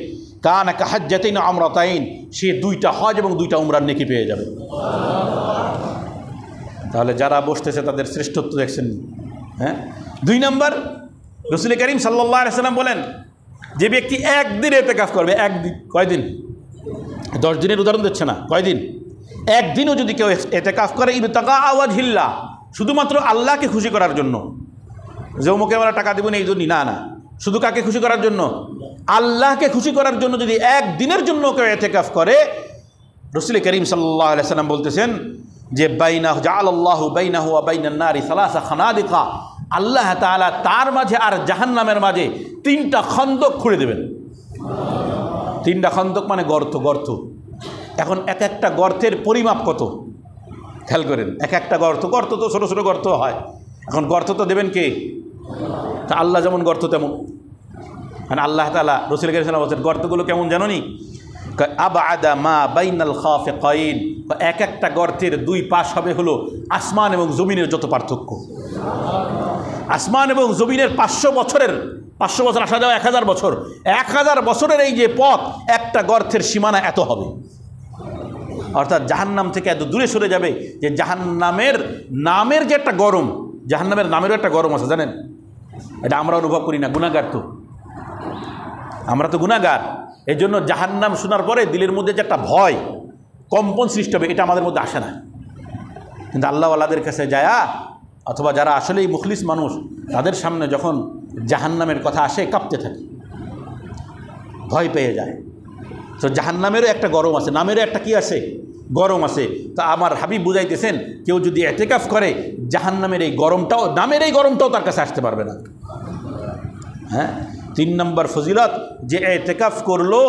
[SPEAKER 1] কানা কাহাজ্জাতাইন আমরাতাইন, সে 2টা হজ এবং 2টা উমরার নেকি পেয়ে যাবে। তাহলে যারা বসতেছে তাদের শ্রেষ্ঠত্ব দেখছেন। হ্যাঁ, 2 নম্বর, রাসূল করিম সাল্লাল্লাহু আলাইহি ওয়াসাল্লাম বলেন, যে ব্যক্তি একদিন ইতিকাফ করবে, একদিন, কয়দিন? 10 দিনের উদাহরণ দিচ্ছে না, কয়দিন? একদিনও যদি কেউ ইতিকাফ করে, ইবতাগা ওয়াজহিল্লাহ, শুধুমাত্র আল্লাহকে খুশি করার জন্য, যে অমুকে আমরা টাকা দিব না এই জন্য না, শুধু কাকে খুশি করার জন্য? আল্লাহকে খুশি করার জন্য যদি একদিনের জন্য কেউ ইতিকাফ করে, রাসূল করিম সাল্লাল্লাহু আলাইহি ওয়াসাল্লাম বলতেছেন যে বাইনাহু জাআলাল্লাহু বাইনাহু ওয়া বাইনান নারি সালাসা খানাদিকা, আল্লাহ তাআলা তার মাঝে আর জাহান্নামের মাঝে 3টা খন্দক খুঁড়ে দেবেন। 3টা খন্দক মানে গর্ত, গর্ত। এখন এক একটা গর্তের পরিমাপ কত খেয়াল করেন, এক একটা গর্ত, গর্ত তো ছোটো ছোটো গর্ত হয়, এখন গর্ত তো দেবেন কে? তা আল্লাহ যেমন গর্ত তেমন, মানে আল্লাহ তাআলা রাসূল কারীম সাল্লাল্লাহু আলাইহি ওয়াসাল্লাম বলছেন গর্তগুলো কেমন জানোনি? আবআদা মা বাইনাল খাফিকাইন, এক একটা গর্তের 2 পাশ হবে হলো আসমান এবং জমিনের যত পার্থক্য। আসমান এবং জমিনের 500 বছরের, 500 বছর আসা যাওয়া 1000 বছর, 1000 বছরের এই যে পথ, একটা গর্তের সীমানা এত হবে। অর্থাৎ জাহান্নাম থেকে এত দূরে সরে যাবে যে জাহান্নামের নামের যে একটা গরম, জাহান্নামের নামেরও একটা গরম আছে জানেন, এটা আমরা অনুভব করি না, গুনাহগার তো, আমরা তো গুনাহগার। এই জন্য জাহান্নাম শোনার পরে দিলের মধ্যে যে একটা ভয় কম্পন সৃষ্টি হবে, এটা আমাদের মধ্যে আসে না। কিন্তু আল্লাহওয়ালাদের কাছে যায়া অথবা যারা আসলেই মুখলিস মানুষ, তাদের সামনে যখন জাহান্নামের কথা আসে কাঁপতে থাকে, ভয় পেয়ে যায়। তো জাহান্নামেরও একটা গরম আছে, নামেরও একটা কি আছে, গরম আছে। তা আমার হাবিব বুঝাইতেছেন, কেউ যদি এতেকাফ করে জাহান্নামের এই গরমটাও, নামের এই গরমটাও তার কাছে আসতে পারবে না। হ্যাঁ, 3 নম্বর ফজিলত, যে এতেকাফ করলো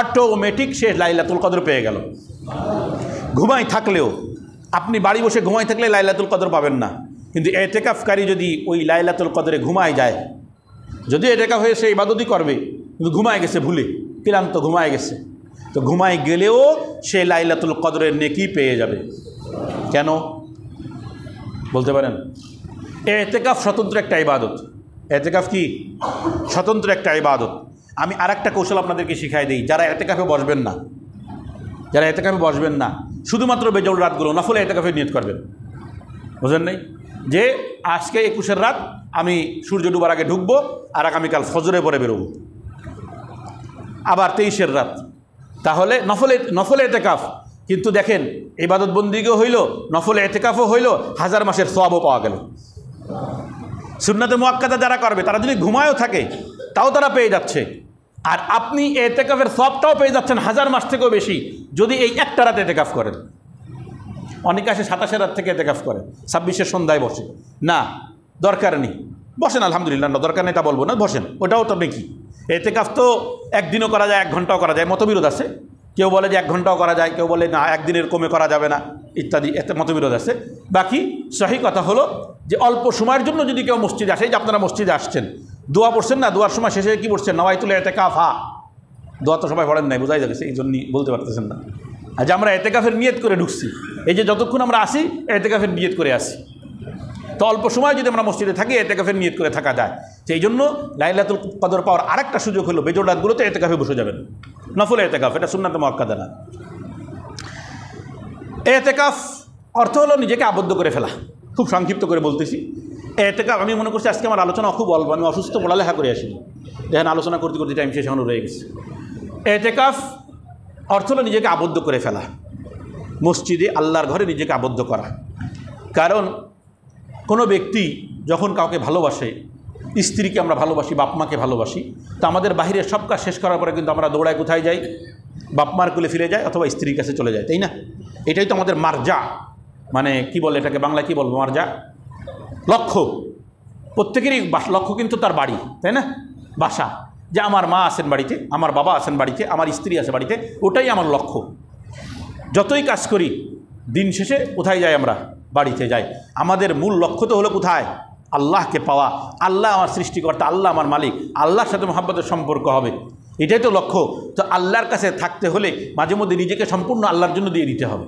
[SPEAKER 1] অটোমেটিক সে লাইলাতুল কদর পেয়ে গেল। ঘুমাই থাকলেও, আপনি বাড়ি বসে ঘুমাই থাকলে লাইলাতুল কদর পাবেন না, কিন্তু এতেকাফকারী যদি ওই লাইলাতুল কদরে ঘুমায় যায়, যদি এতেকাফ হয়ে সে ইবাদতই করবে কিন্তু ঘুমায় গেছে ভুলে, ক্লান্ত ঘুমায় গেছে, তো ঘুমায় গেলেও সে লাইলাতুল কদরের নেকি পেয়ে যাবে। কেন বলতে পারেন? এতেকাফ স্বতন্ত্র একটা ইবাদত। এতেকাফ কি? স্বতন্ত্র একটা ইবাদত। আমি আরেকটা কৌশল আপনাদেরকে শিখাই দিই। যারা এতেকাফে বসবেন না, শুধুমাত্র বেজল রাতগুলো নফলে এতেকাফে নিয়ত করবেন। বুঝলেন নাই? যে আজকে 21-এর রাত আমি সূর্য ডুবার আগে ঢুকবো, আর আগামীকাল ফজরে পরে বেরোবো, আবার 23-এর রাত, তাহলে নফলে এতেকাফ। কিন্তু দেখেন, ইবাদত বন্দিগও হইল, নফলে এতেকাফও হইল, 1000 মাসের সওয়াবও পাওয়া গেল। সুন্নাতে মুআক্কাদা যারা করবে তারা যদি ঘুমায়ও থাকে তাও তারা পেয়ে যাচ্ছে, আর আপনি এতেকাফের সওয়াবটাও পেয়ে যাচ্ছেন 1000 মাস থেকেও বেশি যদি এই একটা রাত এতেকাফ করেন। অনেকে আসে 27-এর রাত থেকে এতেকাফ করে, 26-এর সন্ধ্যায় বসে। না, দরকার নেই, বসেন, আলহামদুলিল্লাহ, না দরকার নেই তা বলবো না, বসেন, ওটাও তো নাকি। এতেকাফ তো একদিনও করা যায়, 1 ঘন্টাও করা যায়, মতবিরোধ আছে। কেউ বলে যে 1 ঘন্টাও করা যায়, কেউ বলে না 1 দিনের কমে করা যাবে না, ইত্যাদি, এতে মতবিরোধ আছে। বাকি সহি কথা হলো যে অল্প সময়ের জন্য যদি কেউ মসজিদে আসে, যে আপনারা মসজিদে আসছেন, দোয়া পড়ছেন না, দোয়ার সময় শেষে কী পড়ছেন? নাওয়াইতুল ইতিকাফা। দোয়া তো সবাই পড়েন নাই, বোঝাই যাচ্ছে, এই জন্যই বলতে পারতেছেন না। আর যে আমরা ইতিকাফের নিয়ত করে ঢুকছি, এই যে যতক্ষণ আমরা আসি ইতিকাফের নিয়ত করে আসি, তো অল্প সময় যদি আমরা মসজিদে থাকি ইতিকাফের নিয়ত করে থাকা যায়। সেই জন্য লাইলাতুল কদর পাওয়ার আরেকটা সুযোগ হলো বেজোর রাতগুলোতে ইতিকাফে বসে যাবেন, নফলে ইতিকাফ, এটা সুন্নাতে মুআক্কাদা না। ইতিকাফ অর্থ হলো নিজেকে আবদ্ধ করে ফেলা। খুব সংক্ষিপ্ত করে বলতেছি, ইতিকাফ আমি মনে করছি আজকে আমার আলোচনা খুব অল্প, আমি অসুস্থ, পড়ালেখা করে আসি, দেখেন আলোচনা করতে করতে টাইম শেষ এখনো রয়ে গেছে। ইতিকাফ অর্থ হলো নিজেকে আবদ্ধ করে ফেলা, মসজিদে আল্লাহর ঘরে নিজেকে আবদ্ধ করা। কারণ কোনো ব্যক্তি যখন কাউকে ভালোবাসে, স্ত্রীকে আমরা ভালোবাসি, বাপ মাকে ভালোবাসি, তো আমাদের বাহিরের সব কাজ শেষ করার পরে কিন্তু আমরা দৌড়ায় কোথায় যাই? বাপ মার কোলে ফিরে যাই অথবা স্ত্রীর কাছে চলে যায়, তাই না? এটাই তো আমাদের মার্জা, মানে কি বলে এটাকে বাংলায় কি বলবো? মার্জা, লক্ষ্য। প্রত্যেকেরই লক্ষ্য কিন্তু তার বাড়ি, তাই না? বাসা, যে আমার মা আছেন বাড়িতে, আমার বাবা আছেন বাড়িতে, আমার স্ত্রী আছে বাড়িতে, ওটাই আমার লক্ষ্য। যতই কাজ করি দিন শেষে কোথায় যাই? আমরা বাড়িতে যাই। আমাদের মূল লক্ষ্য তো হলো কোথায়? আল্লাহকে পাওয়া। আল্লাহ আমার সৃষ্টিকর্তা, আল্লাহ আমার মালিক, আল্লাহর সাথে মহব্বতের সম্পর্ক হবে, এটাই তো লক্ষ্য। তো আল্লাহর কাছে থাকতে হলে মাঝে মধ্যে নিজেকে সম্পূর্ণ আল্লাহর জন্য দিয়ে দিতে হবে।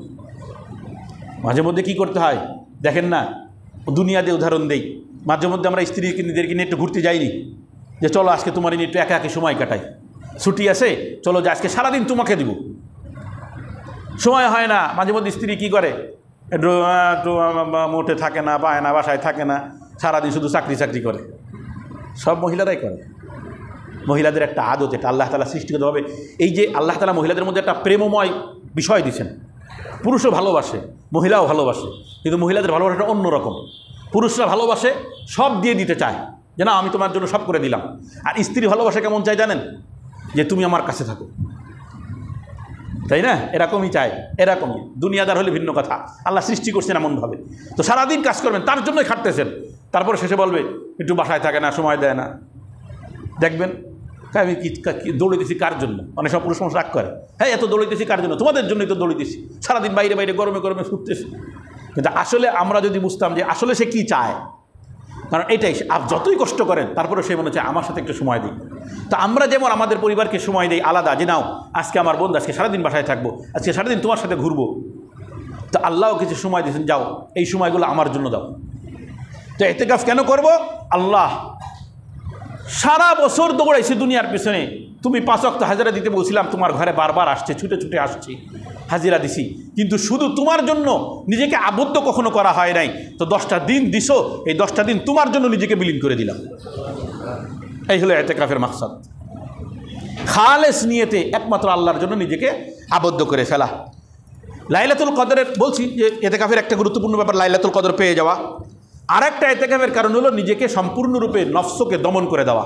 [SPEAKER 1] মাঝে মধ্যে কী করতে হয় দেখেন না, দুনিয়াতে উদাহরণ দেই, মাঝে মধ্যে আমরা স্ত্রীদেরকে নিয়ে একটু ঘুরতে যাইনি, যে চলো আজকে তোমার নিয়ে একটু একা একা সময় কাটাই, ছুটি আছে, চলো যে আজকে সারাদিন তোমাকে দিব। সময় হয় না, মাঝে মধ্যে স্ত্রী কী করে, একটু মোটে থাকে না, পায় না, বাসায় থাকে না, সারাদিন শুধু চাকরি করে। সব মহিলারাই করে। মহিলাদের একটা আদত, এটা আল্লাহ তাআলা সৃষ্টিগতভাবে, এই যে আল্লাহ তাআলা মহিলাদের মধ্যে একটা প্রেমময় বিষয় দিয়েছেন। পুরুষও ভালোবাসে, মহিলাও ভালোবাসে, কিন্তু মহিলাদের ভালোবাসাটা অন্যরকম। পুরুষরা ভালোবাসে, সব দিয়ে দিতে চায়, যে না আমি তোমার জন্য সব করে দিলাম। আর স্ত্রী ভালোবাসা কেমন চায় জানেন? যে তুমি আমার কাছে থাকো, তাই না? এরকমই চায়, এরকমই। দুনিয়াদার হলে ভিন্ন কথা, আল্লাহ সৃষ্টি করছেন এমনভাবে। তো সারাদিন কাজ করবেন, তার জন্যই খাটতেছেন, তারপরে শেষে বলবে একটু বাসায় থাকে না, সময় দেয় না। দেখবেন আমি কি দৌড়িতেছি কার জন্য? অনেক সব পুরুষ মানুষ রাগ করে, হ্যাঁ এত দৌড়িতেছি কার জন্য? তোমাদের জন্যই তো দৌড়িতেছি, সারাদিন বাইরে বাইরে গরমে গরমে ছুটতেছি। কিন্তু আসলে আমরা যদি বুঝতাম যে আসলে সে কী চায়, কারণ এটাই, যতই কষ্ট করেন তারপরে সে মনে হচ্ছে আমার সাথে একটু সময় দিই। তো আমরা যেমন আমাদের পরিবারকে সময় দিই আলাদা, যে নাও আজকে আমার বন্ধু, আজকে সারাদিন বাসায় থাকবো, আজকে সারাদিন তোমার সাথে ঘুরবো, তো আল্লাহও কিছু সময় দিয়েছেন, যাও এই সময়গুলো আমার জন্য দাও। তো ইতিকাফ কেন করব? আল্লাহ সারা বছর দৌড়াইছি দুনিয়ার পিছনে, তুমি 5 ওয়াক্ত হাজিরা দিতে বলছিলাম, তোমার ঘরে বারবার আসছে, ছুটে ছুটে আসছি, হাজিরা দিছি, কিন্তু শুধু তোমার জন্য নিজেকে আবদ্ধ কখনো করা হয় নাই। তো 10টা দিন দিছো, এই 10টা দিন তোমার জন্য নিজেকে বিলীন করে দিলাম। এই হলো ইতিকাফের মাকসাদ। খালেস নিয়তে একমাত্র আল্লাহর জন্য নিজেকে আবদ্ধ করে ফেলা। লাইলাতুল কদরের বলছি যে ইতিকাফের একটা গুরুত্বপূর্ণ ব্যাপার লাইলাতুল কদর পেয়ে যাওয়া। আর একটা ইতিকাফের কারণ হলো নিজেকে সম্পূর্ণরূপে নফসকে দমন করে দেওয়া।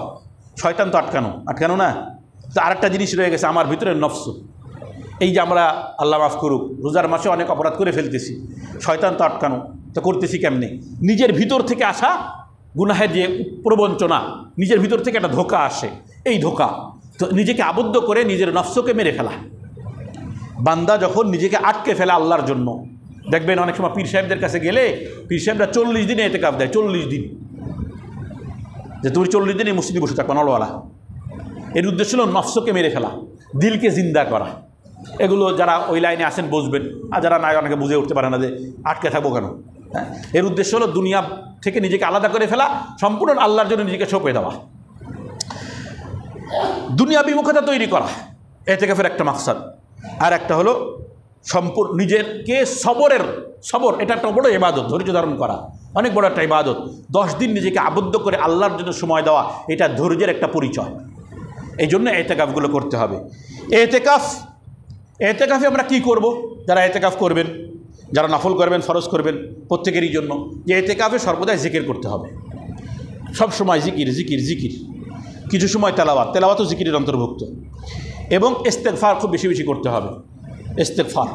[SPEAKER 1] শয়তান তো আটকানো না, তো আরেকটা জিনিস রয়ে গেছে আমার ভিতরে নফস। এই যে আমরা আল্লাহ মাফ করুক রোজার মাসে অনেক অপরাধ করে ফেলতেছি, শয়তান তো আটকানো, তো করতেছি কেমনে? নিজের ভিতর থেকে আসা গুনাহের যে প্রবঞ্চনা, নিজের ভিতর থেকে একটা ধোঁকা আসে, এই ধোঁকা তো নিজেকে আবদ্ধ করে নিজের নফসকে মেরে ফেলা। বান্দা যখন নিজেকে আটকে ফেলে আল্লাহর জন্য, দেখবেন অনেক সময় পীর সাহেবদের কাছে গেলে পীর সাহেবরা 40 দিনে ইতিকাফ দেয়, 40 দিন, যে তুমি 40 দিন এই মসজিদে বসে থাকবা নলওয়ালা। এর উদ্দেশ্য হলো নফসকে মেরে ফেলা, দিলকে জিন্দা করা। এগুলো যারা ওই লাইনে আসেন বুঝবেন, আর যারা নাই অনেকে বুঝে উঠতে পারে না যে আটকে থাকবো কেন। হ্যাঁ, এর উদ্দেশ্য হলো দুনিয়া থেকে নিজেকে আলাদা করে ফেলা, সম্পূর্ণ আল্লাহর জন্য নিজেকে সঁপে দেওয়া, দুনিয়া বিমুখতা তৈরি করা ইতিকাফের একটা মাকসাদ। আর একটা হলো সম্পূর্ণ নিজেকে সবর, এটা একটা বড় ইবাদত, ধৈর্য ধারণ করা অনেক বড় একটা ইবাদত। 10 দিন নিজেকে আবদ্ধ করে আল্লাহর জন্য সময় দেওয়া, এটা ধৈর্যের একটা পরিচয়। এই জন্য ইতিকাফগুলো করতে হবে। ইতিকাফে আমরা কি করব? যারা ইতিকাফ করবেন, যারা নফল করবেন, ফরজ করবেন, প্রত্যেকেরই জন্য যে ইতিকাফে সর্বদাই জিকির করতে হবে। সব সময় জিকির, কিছু সময় তেলাওয়াতও জিকিরের অন্তর্ভুক্ত। এবং ইস্তেগফার খুব বেশি বেশি করতে হবে, ইস্তেগফার।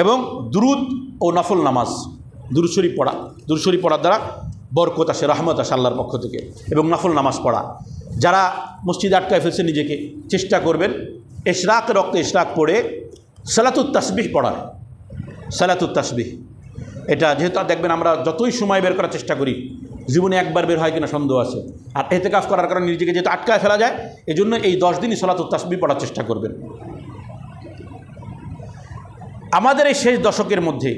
[SPEAKER 1] এবং দুরুদ ও নফল নামাজ, দুরুদ শরীফ পড়ার দ্বারা বরকত আসে, রহমত আসে আল্লাহর পক্ষ থেকে। এবং নফল নামাজ পড়া, যারা মসজিদে আটকায় ফেলছে নিজেকে, চেষ্টা করবেন ইশরাকের রক্তে ইশরাক পড়ে সালাতুত তাসবিহ পড়ার। সালাতুত তাসবিহ এটা যেহেতু দেখবেন আমরা যতই সময় বের করার চেষ্টা করি, জীবনে একবার বের হয় কিনা সন্দেহ আছে। আর ইতিকাফ করার কারণে নিজেকে যেহেতু আটকায় ফেলা যায়, এই জন্য এই 10 দিনই সালাতুত তাসবিহ পড়ার চেষ্টা করবেন। আমাদের এই শেষ দশকের মধ্যে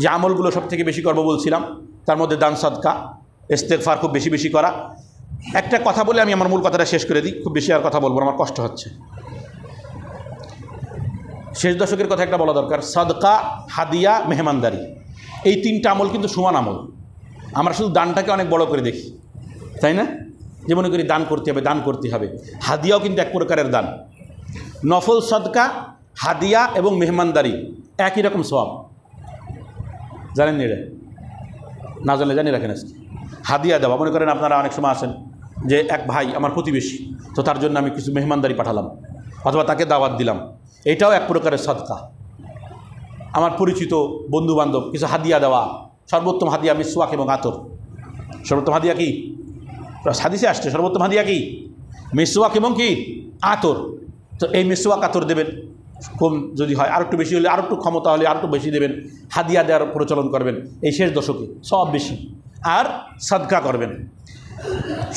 [SPEAKER 1] যে আমলগুলো সব থেকে বেশি করবো বলছিলাম, তার মধ্যে দান সাদকা, ইস্তেগফার খুব বেশি বেশি করা। একটা কথা বলে আমি আমার মূল কথাটা শেষ করে দিই, খুব বেশি আর কথা বলবো, আমার কষ্ট হচ্ছে। শেষ দশকের কথা একটা বলা দরকার। সাদকা, হাদিয়া, মেহমানদারি, এই 3টা আমল কিন্তু সমান আমল। আমরা শুধু দানটাকে অনেক বড় করে দেখি, তাই না? যে মনে করি দান করতে হবে। হাদিয়াও কিন্তু এক প্রকারের দান। নফল সাদকা, হাদিয়া এবং মেহমানদারি একই রকম সওয়াব। জানেন এটা? না জানলে জানি রাখেন আজকে। হাদিয়া দেওয়া, মনে করেন আপনারা অনেক সময় আসেন যে এক ভাই আমার প্রতিবেশী, তো তার জন্য আমি কিছু মেহমানদারি পাঠালাম অথবা তাকে দাওয়াত দিলাম, এটাও এক প্রকারের সাদকা। আমার পরিচিত বন্ধুবান্ধব কিছু হাদিয়া দেওয়া, সর্বোত্তম হাদিয়া মিসওয়াক এবং আতর। সর্বোত্তম হাদিয়া কি? হাদিসে আসছে সর্বোত্তম হাদিয়া কি? মিসওয়াক এবং কি? আতর। তো এই মিসওয়াক আতর দেবেন, কম যদি হয় আর একটু বেশি হলে, আর একটু ক্ষমতা হলে আর একটু বেশি দেবেন। হাদিয়া দেওয়ার প্রচলন করবেন এই শেষ দশকে, সব বেশি। আর সাদকা করবেন।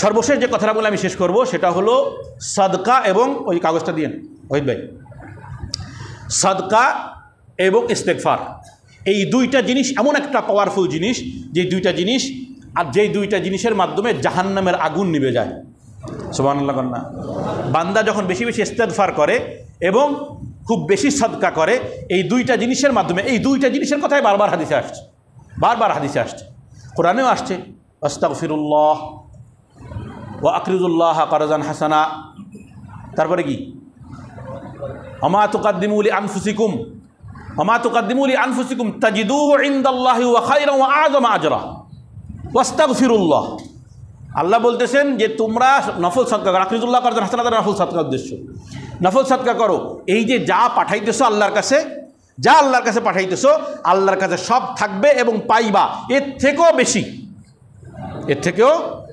[SPEAKER 1] সর্বশেষ যে কথাটা বলে আমি শেষ করব সেটা হলো সাদকা এবং ওই কাগজটা দিয়েন ওহিদ ভাই, সাদকা এবং ইস্তেগফার, এই 2টা জিনিস এমন একটা পাওয়ারফুল জিনিস, যে 2টা জিনিস, আর যেই 2টা জিনিসের মাধ্যমে জাহান্নামের আগুন নিভে যায়। সুবহানাল্লাহ না? বান্দা যখন বেশি বেশি ইস্তেগফার করে এবং খুব বেশি সাদকা করে, এই 2টা জিনিসের মাধ্যমে, এই 2টা জিনিসের কথাই বারবার হাদিসে আসছে, কোরআনেও আসছে। আস্তাগফিরুল্লাহ ওয়া আকরিজুল্লাহ কারজান হাসানা। তারপরে কি? আমা তুকাদ্দিমু লি আনফুসিকুম তাজিদুহু ইনদাল্লাহি ওয়া খায়রান ওয়া আযমা আজরা ওয়াস্তাগফিরুল্লাহ। আল্লাহ বলতেছেন যে তোমরা নফল সাদকা করো, আকরিজুল্লাহ কারজান হাসানা দ্বারা নফল সাদকার উদ্দেশ্য, নফল সাদকা করো। এই যে যা পাঠাইতেছো আল্লাহর কাছে, পাঠাইতেছো আল্লাহর কাছে সব থাকবে এবং পাইবা, এর থেকেও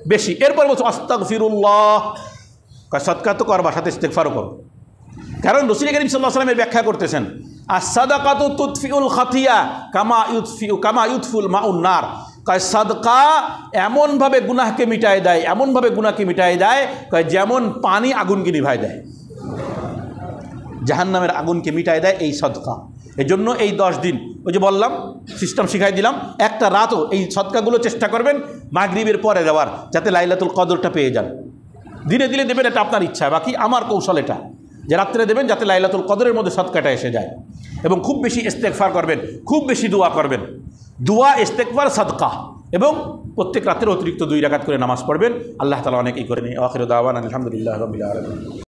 [SPEAKER 1] বেশি। এরপর বলছো আস্তাগফিরুল্লাহ, সাদকা তো করবা, সাথে ইস্তেগফারও করো। কারণ রাসূল করিম সাল্লাল্লাহু আলাইহি ওয়াসাল্লাম ব্যাখ্যা করতেছেন, আস-সাদাকাতু তুতফিউল খাতিয়া কামা ইউতফিউল মাউন নার। সাদকা এমনভাবে গুনাহকে মিটায় দেয়, যেমন পানি আগুনকে নিভায় দেয়, জাহান্নামের আগুনকে মিটায় দেয় এই সাদকা। এই জন্য এই 10 দিন, ওই যে বললাম সিস্টেম শিখাই দিলাম, একটা রাতও এই সাদকাগুলো চেষ্টা করবেন মাগরিবের পরে দেওয়ার, যাতে লাইলাতুল কদরটা পেয়ে যান। দিনে দিলে দেবেন, এটা আপনার ইচ্ছা, বাকি আমার কৌশল এটা যে রাত্রে দেবেন যাতে লাইলাতুল কদরের মধ্যে সাদকাটা এসে যায়। এবং খুব বেশি ইস্তেগফার করবেন, খুব বেশি দোয়া করবেন, দোয়া, ইস্তেগফার, সাদকা, এবং প্রত্যেক রাতের অতিরিক্ত 2 রাকাত করে নামাজ পড়বেন। আল্লাহ তাআলা অনেকেই করে নিই। আখিরু দাওয়ানা আলহামদুলিল্লাহি রাব্বিল আলামিন।